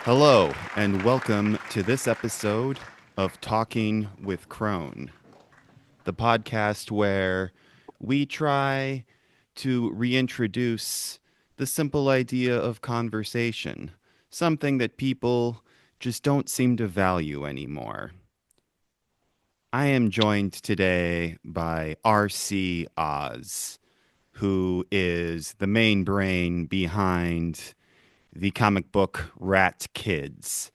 Hello, and welcome to this episode of Talking with Kron, the podcast where we try to reintroduce the simple idea of conversation, something that people just don't seem to value anymore. I am joined today by RC Oz, who is the main brain behind the comic book Ratkids.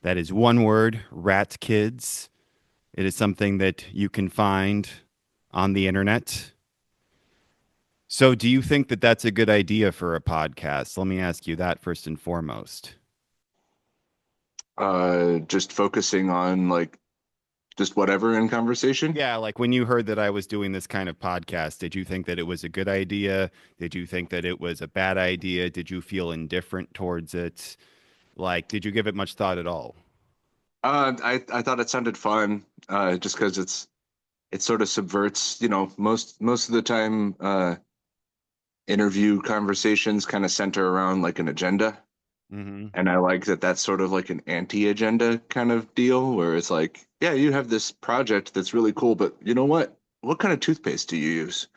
That is one word, Ratkids. It is something that you can find on the internet. So, do you think that that's a good idea for a podcast? Let me ask you that first and foremost. Just focusing on like just whatever in conversation. Yeah, like when you heard that I was doing this kind of podcast, did you think that it was a good idea? Did you think that it was a bad idea? Did you feel indifferent towards it? Like, did you give it much thought at all? I thought it sounded fun, just because it sort of subverts, most of the time, interview conversations kind of center around like an agenda, Hmm. and I like that that's sort of like an anti-agenda kind of deal where it's like, yeah, you have this project that's really cool, but you know what? What kind of toothpaste do you use,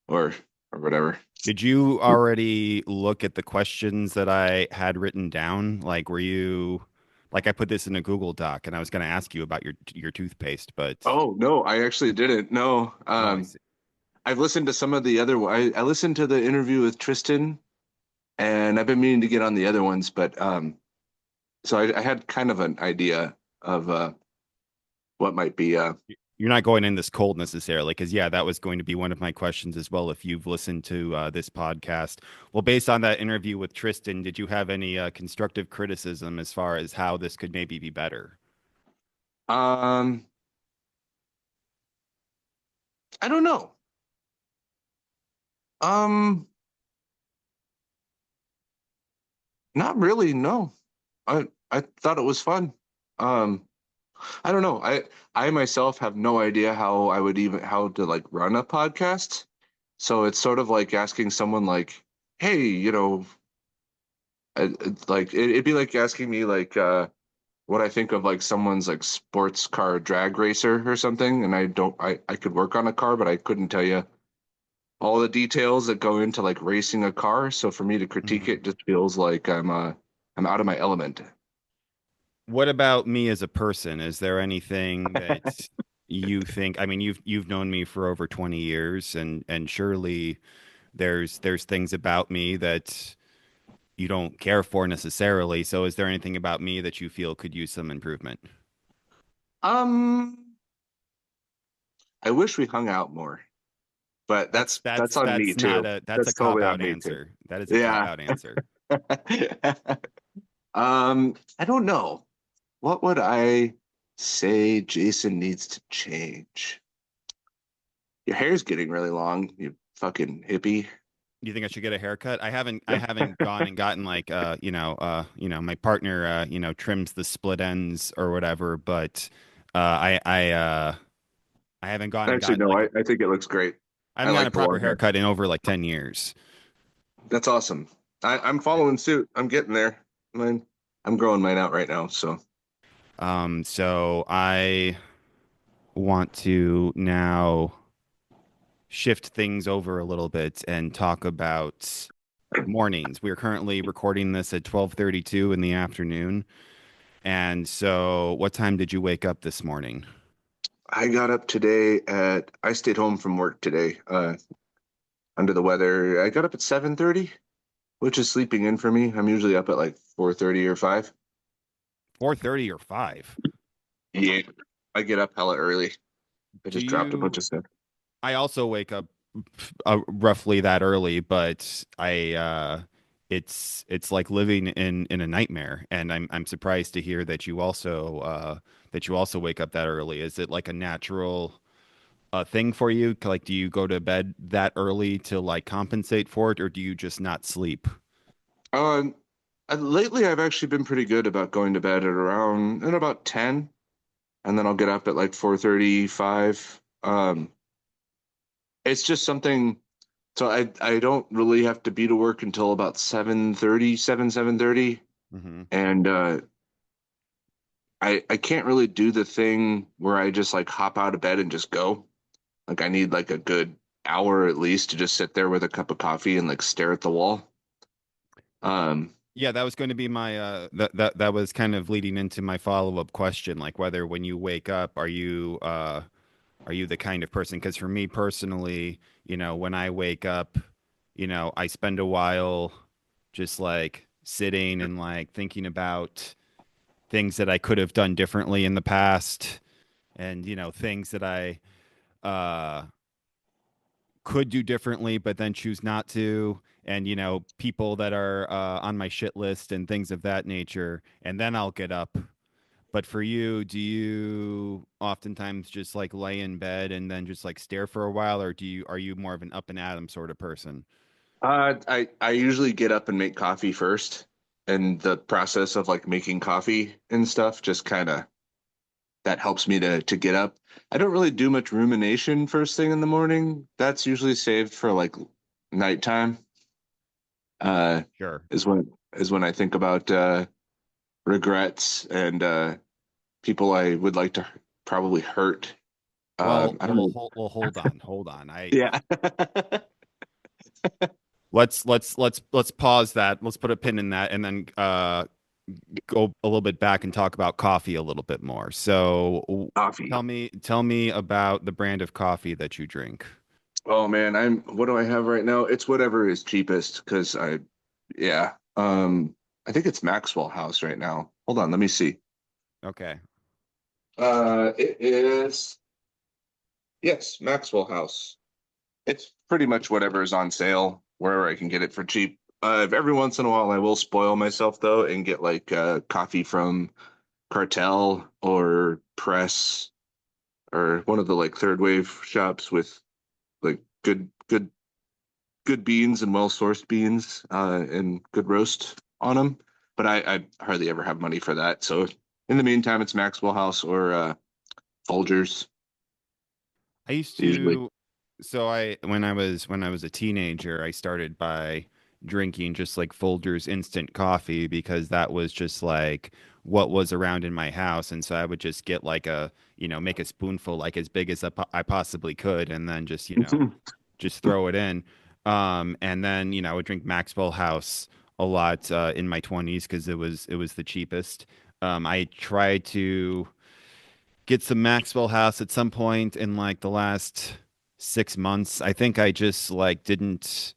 or or whatever? Did you already look at the questions that I had written down? Like, were you like I put this in a Google Doc and I was going to ask you about your toothpaste, but Oh no, I actually didn't. No. oh, I see. I've listened to some of the other. I listened to the interview with Tristan, and I've been meaning to get on the other ones, but so I had kind of an idea of what might be. You're not going in this cold necessarily, because yeah, that was going to be one of my questions as well. If you've listened to this podcast, well, based on that interview with Tristan, did you have any constructive criticism as far as how this could maybe be better? Um, I don't know. Um, Not really. No, I thought it was fun. Um, I don't know. I myself have no idea how I would even how to like run a podcast. So it's sort of like asking someone like, hey, it'd be like asking me like what I think of like someone's like sports car drag racer or something, and I could work on a car, but I couldn't tell you all the details that go into like racing a car. So for me to critique Mhm. it just feels like I'm out of my element. What about me as a person? Is there anything that you think, I mean, you've known me for over 20 years and surely there's things about me that you don't care for necessarily. So is there anything about me that you feel could use some improvement? Um, I wish we hung out more, but That's that's that's on me that's not too. a that's a That's cop totally on out me too. answer. That is a cop Yeah. out answer. I don't know. What would I say Jason needs to change? Your hair's getting really long, you fucking hippie. Do you think I should get a haircut? I haven't gone and gotten like my partner trims the split ends or whatever, but I haven't gone and Actually, gotten no, like I think it looks great. I I haven't gotten like a the proper long hair. haircut in over like 10 years. That's awesome. I'm following suit. I'm getting there. Mine, I'm growing mine out right now. So, So I want to now shift things over a little bit and talk about mornings. We're currently recording this at 12:32 in the afternoon. And so what time did you wake up this morning? I got up today I stayed home from work today, under the weather. I got up at 7:30, which is sleeping in for me. I'm usually up at like 4:30 or 5. 4:30 or 5? Yeah. I get up hella early. I Do just dropped a bunch you of stuff. I also wake up roughly that early, but I it's like living in a nightmare, and I'm surprised to hear that you also wake up that early. Is it like a natural thing for you? Like, do you go to bed that early to like compensate for it, or do you just not sleep? Um, Lately I've actually been pretty good about going to bed at about 10, and then I'll get up at like 4:35. It's just something. So I don't really have to be to work until about 7:30, 7:30. Hmm. And I can't really do the thing where I just like hop out of bed and just go. Like I need like a good hour at least to just sit there with a cup of coffee and like stare at the wall. Um, Yeah, that was going to be my that was kind of leading into my follow-up question, like whether when you wake up, are you the kind of person? Because for me personally, when I wake up, I spend a while just like sitting and like thinking about things that I could have done differently in the past and, things that I uh could do differently, but then choose not to. And, people that are on my shit list and things of that nature. And then I'll get up. But for you, do you oftentimes just like lay in bed and then just like stare for a while, or are you more of an up and atom sort of person? I usually get up and make coffee first, and the process of like making coffee and stuff just kind of that helps me to get up. I don't really do much rumination first thing in the morning. That's usually saved for like nighttime. Uh, Sure. is when I think about regrets and people I would like to probably hurt. I don't know. Hold on, hold on. Yeah. Let's pause that. Let's put a pin in that, and then go a little bit back and talk about coffee a little bit more. So, Coffee. tell me about the brand of coffee that you drink. Oh man, what do I have right now? It's whatever is cheapest because yeah. I think it's Maxwell House right now. Hold on, let me see. Okay. It is, yes, Maxwell House. It's pretty much whatever is on sale wherever I can get it for cheap. Every once in a while, I will spoil myself though and get like coffee from Cartel or Press or one of the like third wave shops with like good beans and well sourced beans and good roast on them. But I hardly ever have money for that. So in the meantime, it's Maxwell House or Folgers I used usually. to so I when I was a teenager, I started by drinking just like Folgers instant coffee because that was just like what was around in my house, and so I would just get like make a spoonful like as big as I possibly could and then just, just throw it in. And then, I would drink Maxwell House a lot in my 20s because it was the cheapest. I tried to get some Maxwell House at some point in like the last 6 months. I think I just like didn't.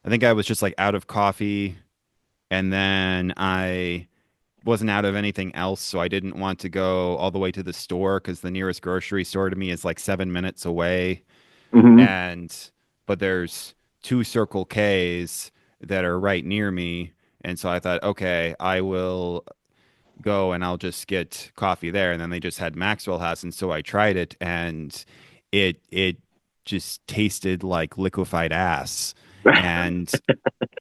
I think I was just like out of coffee, and then I wasn't out of anything else, so I didn't want to go all the way to the store because the nearest grocery store to me is like 7 minutes away, Hmm. and but there's two Circle K's that are right near me, and so I thought, okay, I will go and I'll just get coffee there. And then they just had Maxwell House, and so I tried it, and it just tasted like liquefied ass. And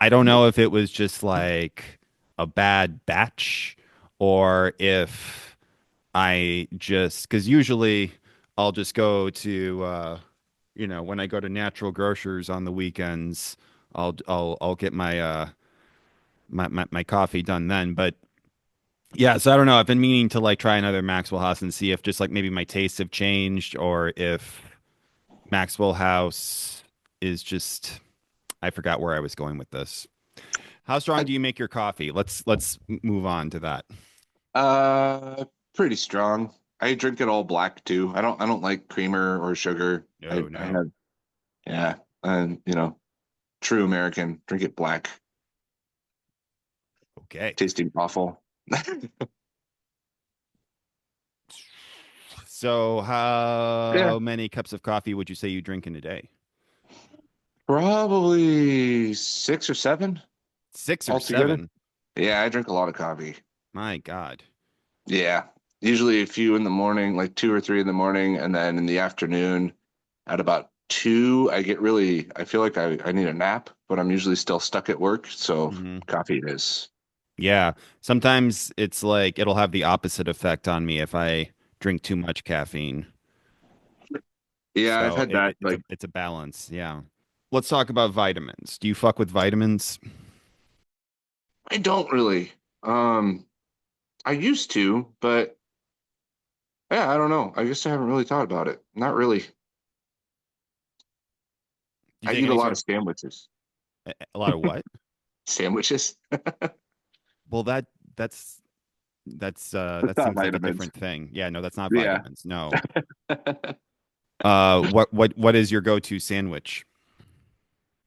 I don't know if it was just like a bad batch or if I just because usually I'll just go to when I go to natural grocers on the weekends, I'll get my coffee done then. But yeah, so I don't know. I've been meaning to like try another Maxwell House and see if just like maybe my tastes have changed or if Maxwell House is just I forgot where I was going with this. How strong do you make your coffee? Let's move on to that. Uh, Pretty strong. I drink it all black too. I don't like creamer or sugar. No, I no. have yeah, and true American. Drink it black. Okay. Tasting awful. So Yeah, how many cups of coffee would you say you drink in a day? probably 6 or 7 Six or altogether. seven? Yeah, I drink a lot of coffee. My God. Yeah, usually a few in the morning, like 2 or 3 in the morning, and then in the afternoon at about 2, I feel like I need a nap, but I'm usually still stuck at work, so Hmm. coffee it is. Yeah. Sometimes it's like it'll have the opposite effect on me if I drink too much caffeine. Yeah, I've So had that. it's Like, a balance. Yeah. Let's talk about vitamins. Do you fuck with vitamins? I don't really. Um, I used to, but Yeah, I don't know. I guess I haven't really thought about it. Not really. Do you I take eat a any lot sort of of sandwiches. a lot of what? Sandwiches? Well, that It's not seems like a vitamins. different thing. Yeah, no, that's not Yeah. vitamins. No. What is your go-to sandwich?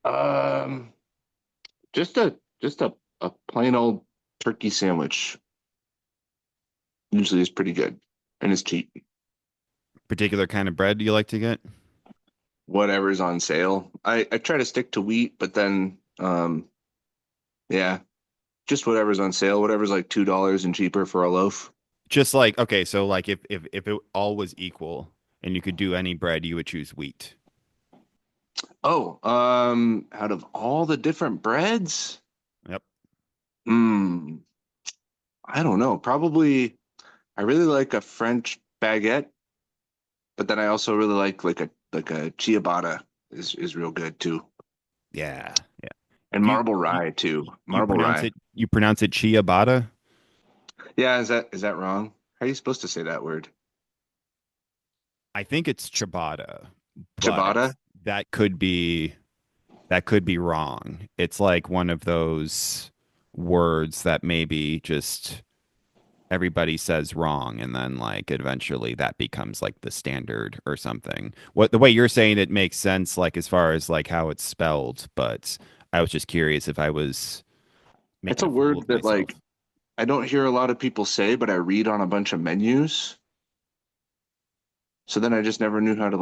Um, just a plain old turkey sandwich usually is pretty good and it's cheap. Particular kind of bread you like to get? Whatever's on sale. I try to stick to wheat, but then yeah, just whatever's on sale, whatever's like $2 and cheaper for a loaf. Just like okay, so like if it all was equal and you could do any bread, you would choose wheat. Oh, out of all the different breads, Yep. hmm, I don't know. Probably I really like a French baguette, but then I also really like a ciabatta is real good too. Yeah. Yeah. And Do you marble you, rye too. you Marble pronounce rye. it ciabatta? Yeah, is that wrong? How are you supposed to say that word? I think it's ciabatta, but Ciabatta? that could be that could be wrong. It's like one of those words that maybe just everybody says wrong and then like eventually that becomes like the standard or something. What the way you're saying it makes sense like as far as like how it's spelled, but I was just curious if I was It's making a a fool word of that like myself. I don't hear a lot of people say, but I read on a bunch of menus. So then I just never knew how to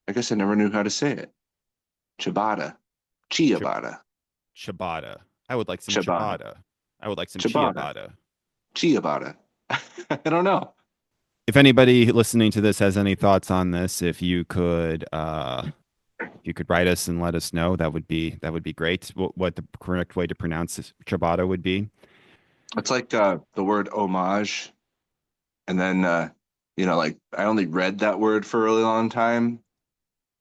I guess I never knew how to say it. Ciabatta. Ch- Ciabatta. ciabatta. I would like some Ciabatta. ciabatta. I would like some Ciabatta. ciabatta. Ciabatta. I don't know. If anybody listening to this has any thoughts on this, if you could write us and let us know, that would be great. What the correct way to pronounce this ciabatta would be. It's like the word homage. And then like I only read that word for a really long time.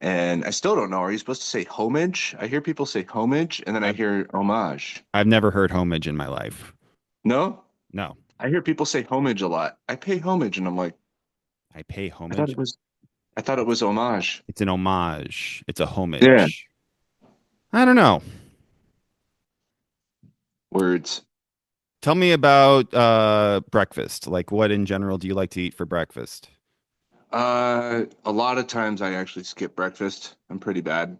And I still don't know. Are you supposed to say homage? I hear people say homage, and then I I've hear homage. I've never heard homage in my life. No? No, I hear people say homage a lot. I pay homage, and I'm like, I pay I thought homage. it was I thought it It's was homage. it's an homage. It's a Yeah. homage. I don't know. Words. Tell me about breakfast. Like what in general do you like to eat for breakfast? A lot of times I actually skip breakfast. I'm pretty bad.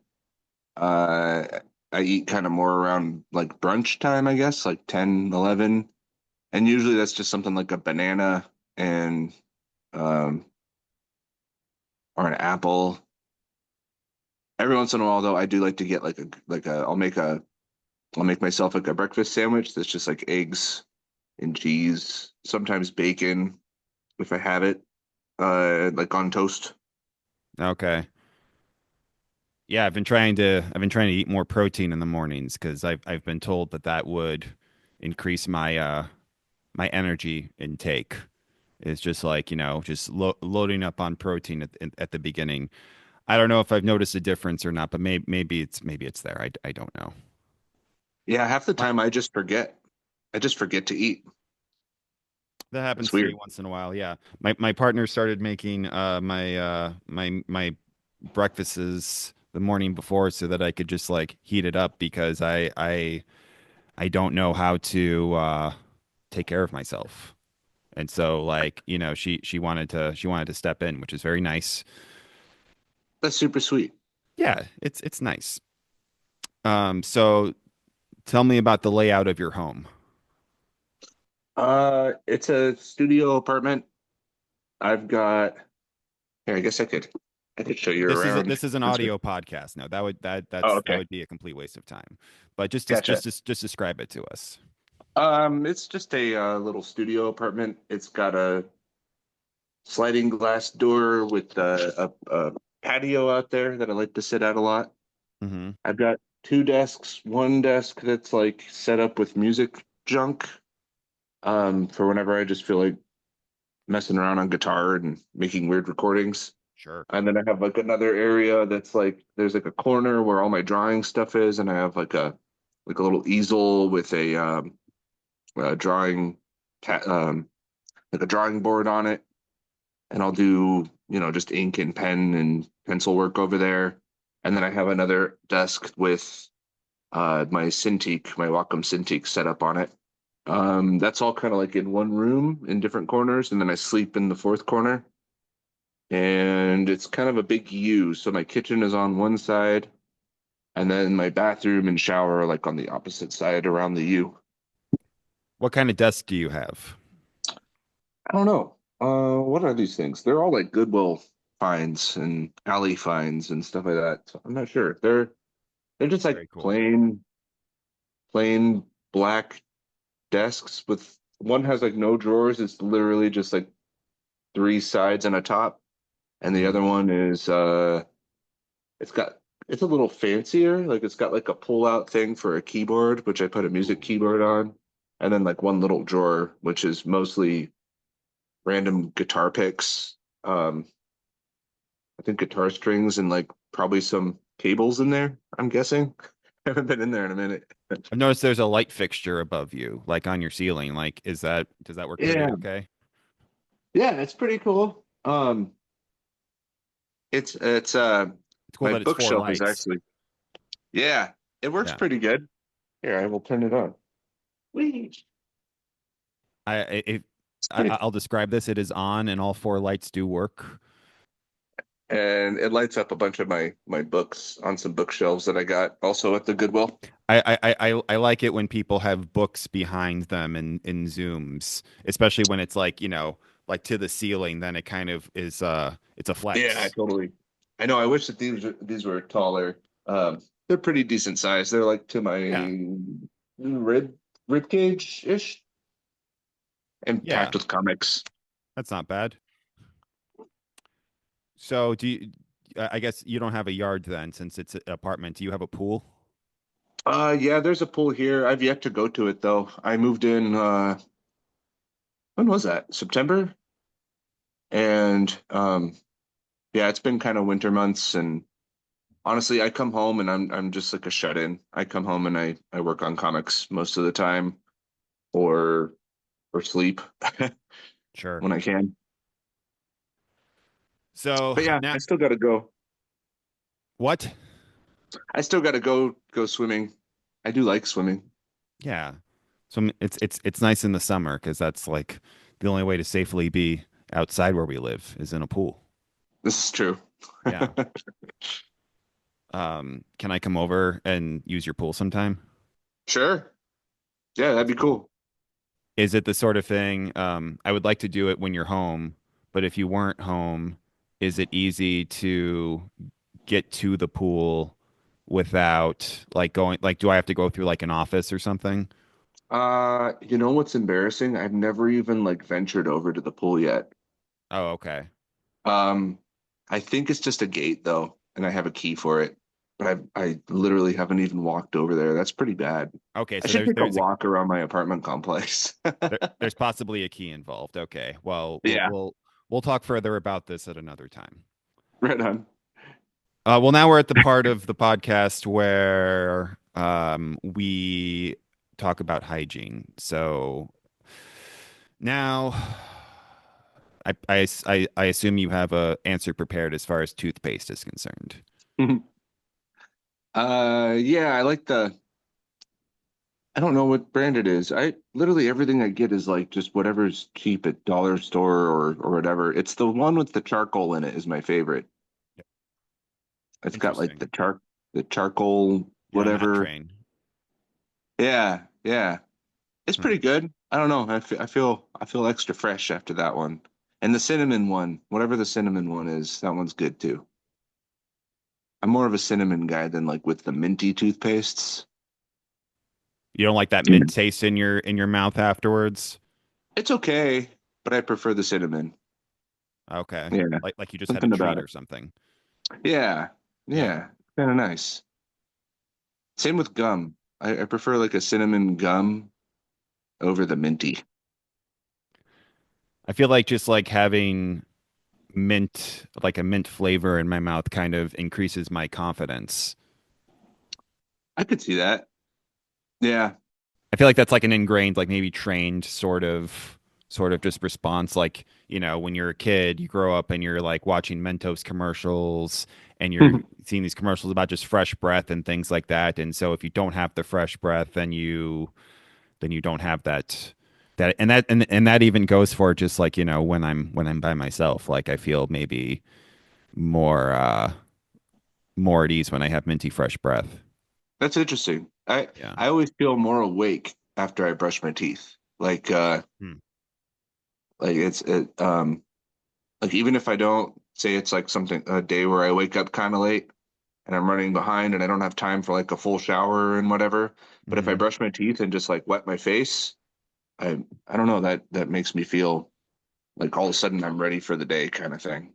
Uh, I eat kind of more around like brunch time, I guess, like 10, 11. And usually that's just something like a banana and um or an apple. Every once in a while though, I do like to get like a I'll make myself like a breakfast sandwich that's just like eggs and cheese, sometimes bacon if I have it, like on toast. Okay. Yeah, I've been trying to eat more protein in the mornings because I've been told that that would increase my energy intake. It's just like, just loading up on protein at the beginning. I don't know if I've noticed a difference or not, but maybe it's there. I don't know. Yeah, half the My, time I just forget. I just forget to eat. that It's happens to me weird. once in a while. Yeah. My partner started making my breakfasts the morning before so that I could just like heat it up because I don't know how to take care of myself. And so like, she wanted to step in, which is very nice. That's super sweet. Yeah, it's nice. So tell me about the layout of your home. It's a studio apartment. I've got here, I guess I could show you around. This is an audio podcast. No, Oh, that okay. would be a complete waste of time. But Gotcha. just describe it to us. It's just a little studio apartment. It's got a sliding glass door with a patio out there that I like to sit at a lot. Hmm. I've got two desks, one desk that's like set up with music junk, for whenever I just feel like messing around on guitar and making weird recordings. Sure. And then I have like another area that's like there's like a corner where all my drawing stuff is, and I have like a little easel with a drawing like a drawing board on it. and I'll do, just ink and pen and pencil work over there. And then I have another desk with my Cintiq, my Wacom Cintiq set up on it. That's all kind of like in one room in different corners, and then I sleep in the fourth corner. And it's kind of a big U. So my kitchen is on one side, and then my bathroom and shower are like on the opposite side around the U. What kind of desk do you have? I don't know. What are these things? They're all like Goodwill finds and alley finds and stuff like that. So I'm not sure. They're just like Very cool. plain black desks with one has like no drawers. It's literally just like three sides and a top. And the Hmm. other one is it's got it's a little fancier. Like it's got like a pull-out thing for a keyboard, which I put a music Ooh. keyboard on, and then like one little drawer, which is mostly random guitar picks. I think guitar strings and like probably some cables in there, I'm guessing. I haven't been in there in a minute. I've noticed there's a light fixture above you, like on your ceiling. Like, does that work pretty Yeah, okay? yeah, it's pretty cool. It's It's cool my that it's four bookshelf is lights. actually, yeah, it works Yeah. pretty good. Here, I will turn it on. Whee! I it, It's pretty, I'll describe this. It is on, and all four lights do work. and it lights up a bunch of my books on some bookshelves that I got also at the Goodwill. I like it when people have books behind them in Zooms, especially when it's like, like to the ceiling, then it kind of is it's a Yeah, I flex. totally. I know. I wish that these were taller. They're pretty decent size. They're like to my Yeah. rib cage ish, and Yeah. packed with comics. That's not bad. So I guess you don't have a yard then since it's an apartment. Do you have a pool? Yeah, there's a pool here. I've yet to go to it though. I moved in when was that? September? And yeah, it's been kind of winter months and honestly, I come home and I'm just like a shut-in. I come home and I work on comics most of the time or or sleep Sure. when I can. So But yeah, now I still gotta go. what? I still gotta go swimming. I do like swimming. Yeah. So it's nice in the summer because that's like the only way to safely be outside where we live is in a pool. This is true. Yeah. Can I come over and use your pool sometime? Sure. Yeah, that'd be cool. Is it the sort of thing, I would like to do it when you're home, but if you weren't home, is it easy to get to the pool without like going, like, do I have to go through like an office or something? You know what's embarrassing? I've never even like ventured over to the pool yet. Oh, okay. Um, I think it's just a gate though, and I have a key for it. But I literally haven't even walked over there. That's pretty bad. Okay, I so should take a walk around my apartment complex. there's possibly a key involved. Okay. Well, Yeah, we'll talk further about this at another time. right on. Well, now we're at the part of the podcast where we talk about hygiene. So now, I assume you have a answer prepared as far as toothpaste is concerned. Yeah, I don't know what brand it is. I literally everything I get is like just whatever's cheap at dollar store or whatever. It's the one with the charcoal in it is my favorite. Yeah. It's got like Interesting. the charcoal You're on that whatever. train. Yeah, yeah. It's Hmm. pretty good. I don't know. I feel extra fresh after that one. And the cinnamon one, whatever the cinnamon one is, that one's good too. I'm more of a cinnamon guy than like with the minty toothpastes. You don't like that Yeah. mint taste in your mouth afterwards? It's okay, but I prefer the cinnamon. Okay. Yeah, Like you just had a something about treat it. or something. Yeah, Yeah. yeah, kind of nice. Same with gum. I prefer like a cinnamon gum over the minty. I feel like just like having mint, like a mint flavor in my mouth kind of increases my confidence. I could see that. Yeah, I feel like that's like an ingrained, like maybe trained sort of. sort of just response. Like, when you're a kid, you grow up and you're like watching Mentos commercials and you're seeing these commercials about just fresh breath and things like that. And so if you don't have the fresh breath, then you don't have and that even goes for just like, when I'm by myself, like I feel maybe more more at ease when I have minty fresh breath. That's interesting. I Yeah. I always feel more awake after I brush my teeth. Hmm. Like like even if I don't say it's like something a day where I wake up kind of late and I'm running behind and I don't have time for like a full shower and whatever, but if I Hmm. brush my teeth and just like wet my face, I don't know, that makes me feel like all of a sudden I'm ready for the day kind of thing.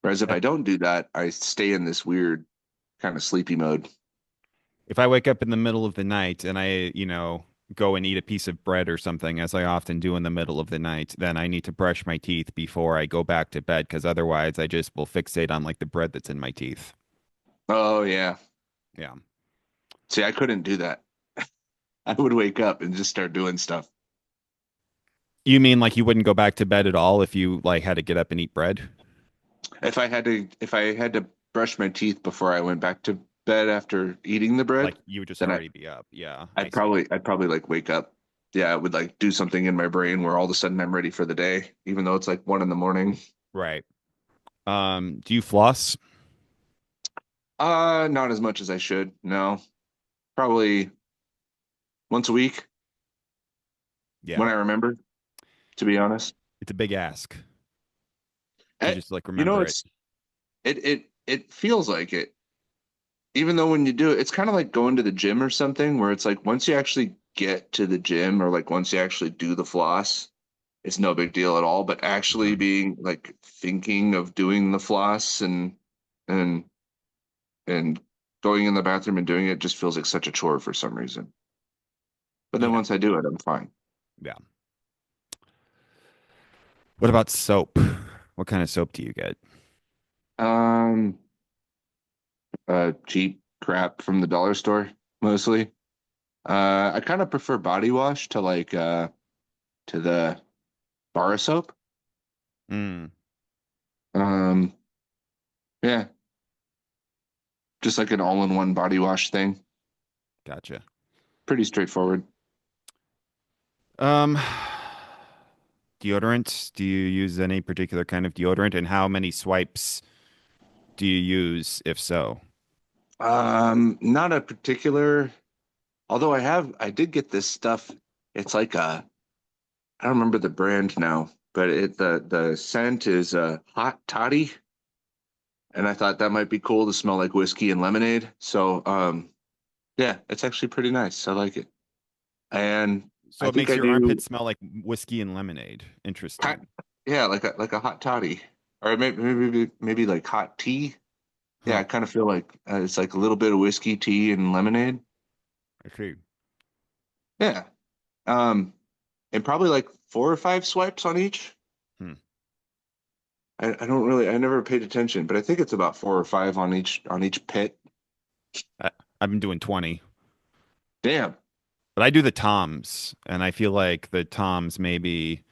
Whereas if I don't do that, I stay in this weird kind of sleepy mode. If I wake up in the middle of the night and I, go and eat a piece of bread or something, as I often do in the middle of the night, then I need to brush my teeth before I go back to bed because otherwise I just will fixate on like the bread that's in my teeth. Oh yeah. Yeah. See, I couldn't do that. I would wake up and just start doing stuff. You mean like you wouldn't go back to bed at all if you like had to get up and eat bread? If I had to brush my teeth before I went back to bed after eating the Like bread, you would just then already be up. Yeah, I I'd see. probably I'd probably like wake up. Yeah, it would like do something in my brain where all of a sudden I'm ready for the day, even though it's like 1 in the morning. Right. Do you floss? Not as much as I should. No, probably once a week Yeah. when I remember, to be honest. It's a big ask to Eh, just like you know, remember it. it feels like it. Even though when you do it, it's kind of like going to the gym or something where it's like once you actually get to the gym or like once you actually do the floss, it's no big deal at all. But actually Uh-huh. being like thinking of doing the floss and and going in the bathroom and doing it just feels like such a chore for some reason. But then Yeah. once I do it, I'm fine. Yeah. What about soap? What kind of soap do you get? Um, Cheap crap from the dollar store mostly. I kind of prefer body wash to to the bar soap. Mm, Um, yeah, just like an all-in-one body wash thing. gotcha. Pretty straightforward. Um, Deodorant? Do you use any particular kind of deodorant, and how many swipes do you use, if so? Not a particular, although I did get this stuff. It's like I don't remember the brand now, but the scent is hot toddy, and I thought that might be cool to smell like whiskey and lemonade. So yeah, it's actually pretty nice. I like it. And So I it think makes I your do armpits smell like whiskey and lemonade. hot, Interesting. yeah, like a hot toddy. Or maybe like hot tea. Yeah, Huh. I kind of feel like it's like a little bit of whiskey, tea, and lemonade. I see. Yeah. Um, and probably like 4 or 5 swipes on each. Hmm. I don't really I never paid attention, but I think it's about 4 or 5 on each pit. I, I've been doing 20, Damn. but I do the Toms, and I feel like the Toms maybe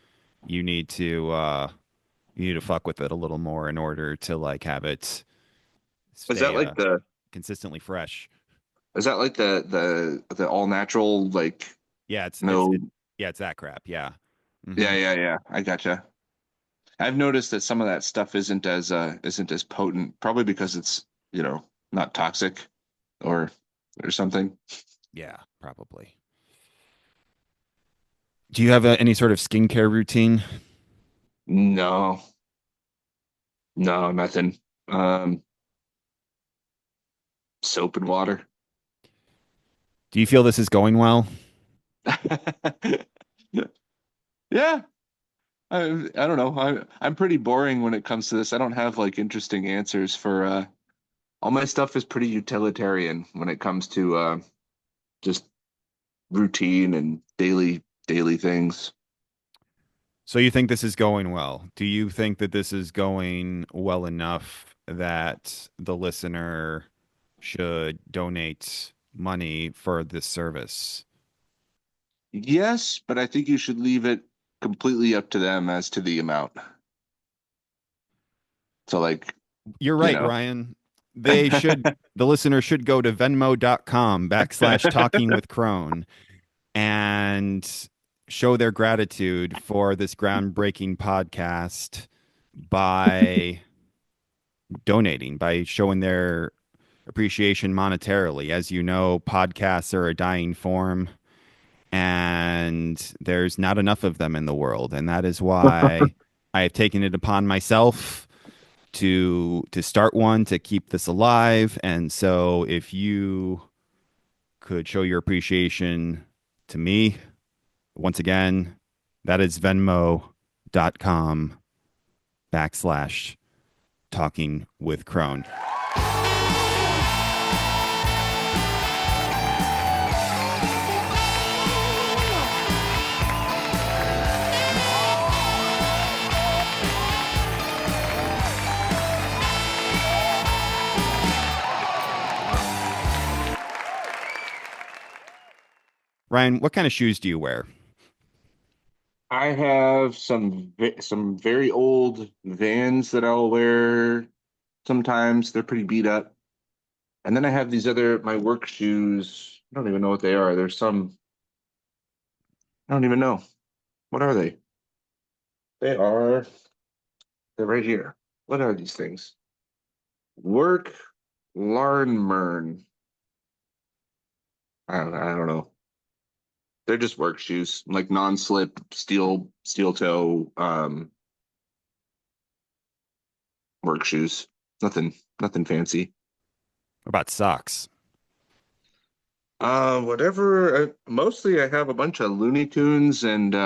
you need to uh you need to fuck with it a little more in order to like have it Is that stay like the consistently fresh. is that like the all natural like Yeah, it's it's no it, yeah, it's that crap. Yeah. yeah, Hmm. yeah, yeah. I gotcha. I've noticed that some of that stuff isn't as potent, probably because it's, not toxic or something. Yeah, probably. Do you have any sort of skincare routine? No, no, nothing. Um, Soap and water. Do you feel this is going well? Yeah, I don't know. I'm pretty boring when it comes to this. I don't have like interesting answers for all my stuff is pretty utilitarian when it comes to just routine and daily things. So you think this is going well? Do you think that this is going well enough that the listener should donate money for this service? Yes, but I think you should leave it. completely up to them as to the amount. So like, You're you right, know. Ryan. The listener should go to venmo.com/ talking with Kron and show their gratitude for this groundbreaking podcast by donating, by showing their appreciation monetarily. As you know, podcasts are a dying form, and there's not enough of them in the world. And that is why I have taken it upon myself to start one to keep this alive. And so if you could show your appreciation to me, once again, that is venmo.com/ talking with Kron. Ryan, what kind of shoes do you wear? I have some very old Vans that I'll wear sometimes. They're pretty beat up. And then I have these other my work shoes. I don't even know what they are. There's some I don't even know. What are they? They are they're right here. What are these things? Work Larnmern. I don't know. They're just work shoes, like non-slip, steel toe, work shoes. Nothing nothing fancy. What about socks? Whatever. Mostly, I have a bunch of Looney Tunes and what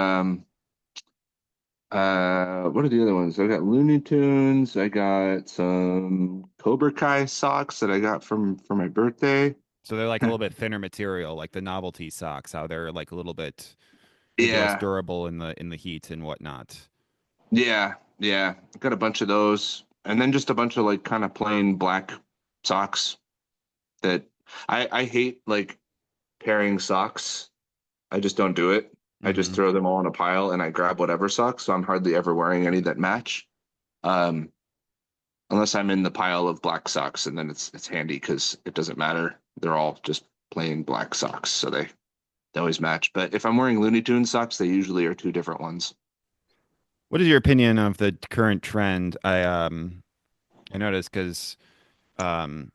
are the other ones? I got Looney Tunes. I got some Cobra Kai socks that I got from for my birthday. So they're like a little bit thinner material, like the novelty socks, how they're like a little bit maybe less Yeah, durable in the heat and whatnot. yeah. Got a bunch of those, and then just a bunch of like kind of plain black socks that I hate like pairing socks. I just don't do it. I just Hmm. throw them all in a pile and I grab whatever socks. So I'm hardly ever wearing any that match. Um, unless I'm in the pile of black socks, and then it's handy because it doesn't matter. They're all just plain black socks, so they always match. But if I'm wearing Looney Tunes socks, they usually are two different ones. What is your opinion of the current trend? I noticed because um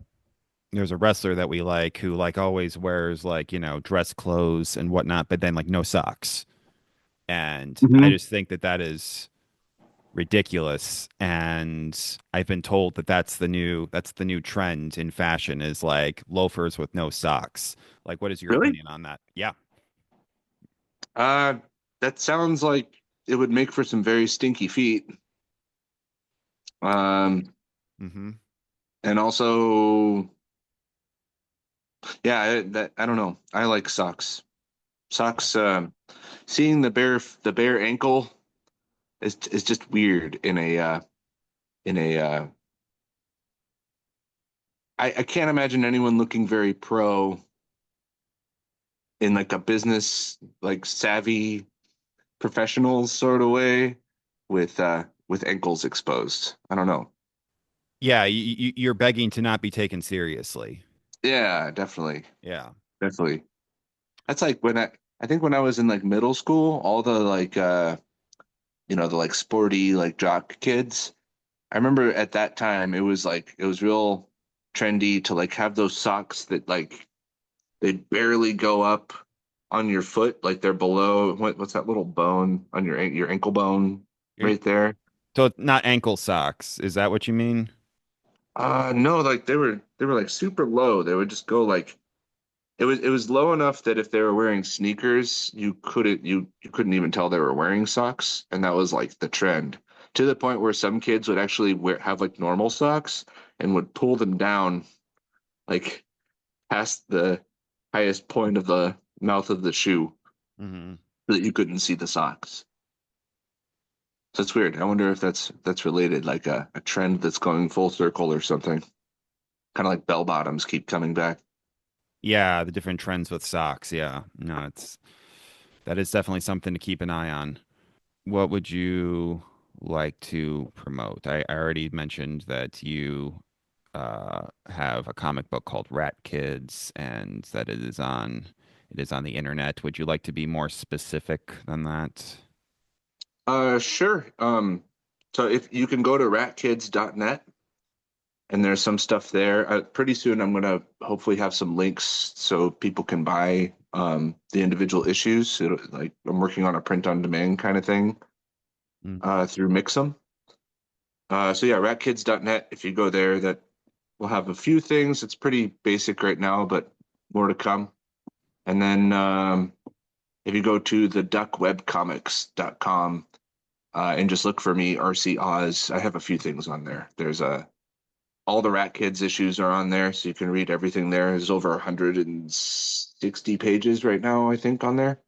there's a wrestler that we like who like always wears like, dress clothes and whatnot, but then like no socks. And I Hmm. just think that that is ridiculous. And I've been told that that's the new trend in fashion is like loafers with no socks. Like, what is your Really? opinion on that? Yeah. Uh, that sounds like it would make for some very stinky feet. Um, Hmm. and also, yeah, I don't know. I like socks. Socks. Seeing the bare ankle is just weird in a I can't imagine anyone looking very pro in like a business like savvy professional sort of way with ankles exposed. I don't know. Yeah, you're begging to not be taken seriously. Yeah, definitely. Yeah. Definitely. That's like I think when I was in like middle school, all the like the like sporty like jock kids. I remember at that time it was real trendy to like have those socks that like they barely go up on your foot, like they're below what's that little bone on your ankle bone You're- right there? So not ankle socks. Is that what you mean? No, like they were like super low. They would just go like it was low enough that if they were wearing sneakers, you couldn't even tell they were wearing socks, and that was like the trend. To the point where some kids would actually have like normal socks and would pull them down like past the highest point of the mouth of the shoe Hmm. so that you couldn't see the socks. So it's weird. I wonder if that's related, like a trend that's going full circle or something. Kind of like bell bottoms keep coming back. Yeah, the different trends with socks. Yeah. No, that is definitely something to keep an eye on. what would you like to promote? I already mentioned that you have a comic book called Ratkids and that it is on the internet. Would you like to be more specific than that? Sure. So if you can go to ratkids.net and there's some stuff there. Pretty soon I'm gonna hopefully have some links so people can buy the individual issues. Like I'm working on a print on demand kind of thing Mm. through Mixum. So yeah, ratkids.net. If you go there, that will have a few things. It's pretty basic right now, but more to come. And then if you go to the duckwebcomics.com and just look for me, RC Oz, I have a few things on there. There's a all the Rat Kids issues are on there, so you can read everything there. There's over 160 pages right now, I think, on there.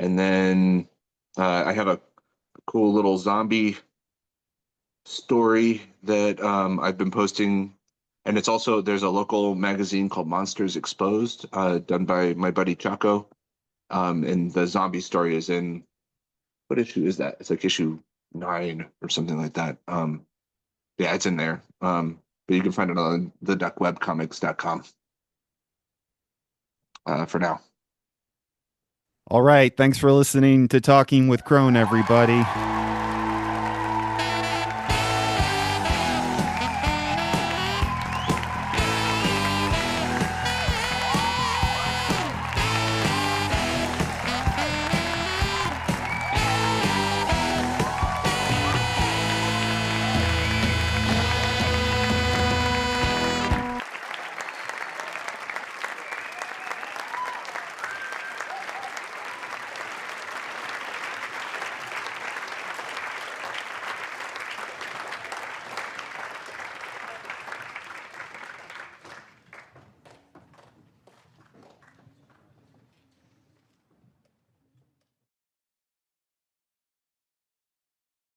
And then I have a cool little zombie story that I've been posting. And it's also, there's a local magazine called Monsters Exposed, done by my buddy Chaco. And the zombie story is in, what issue is that? It's like issue 9 or something like that. Yeah, it's in there. But you can find it on the duckwebcomics.com for now. All right. Thanks for listening to Talking with Crone, everybody.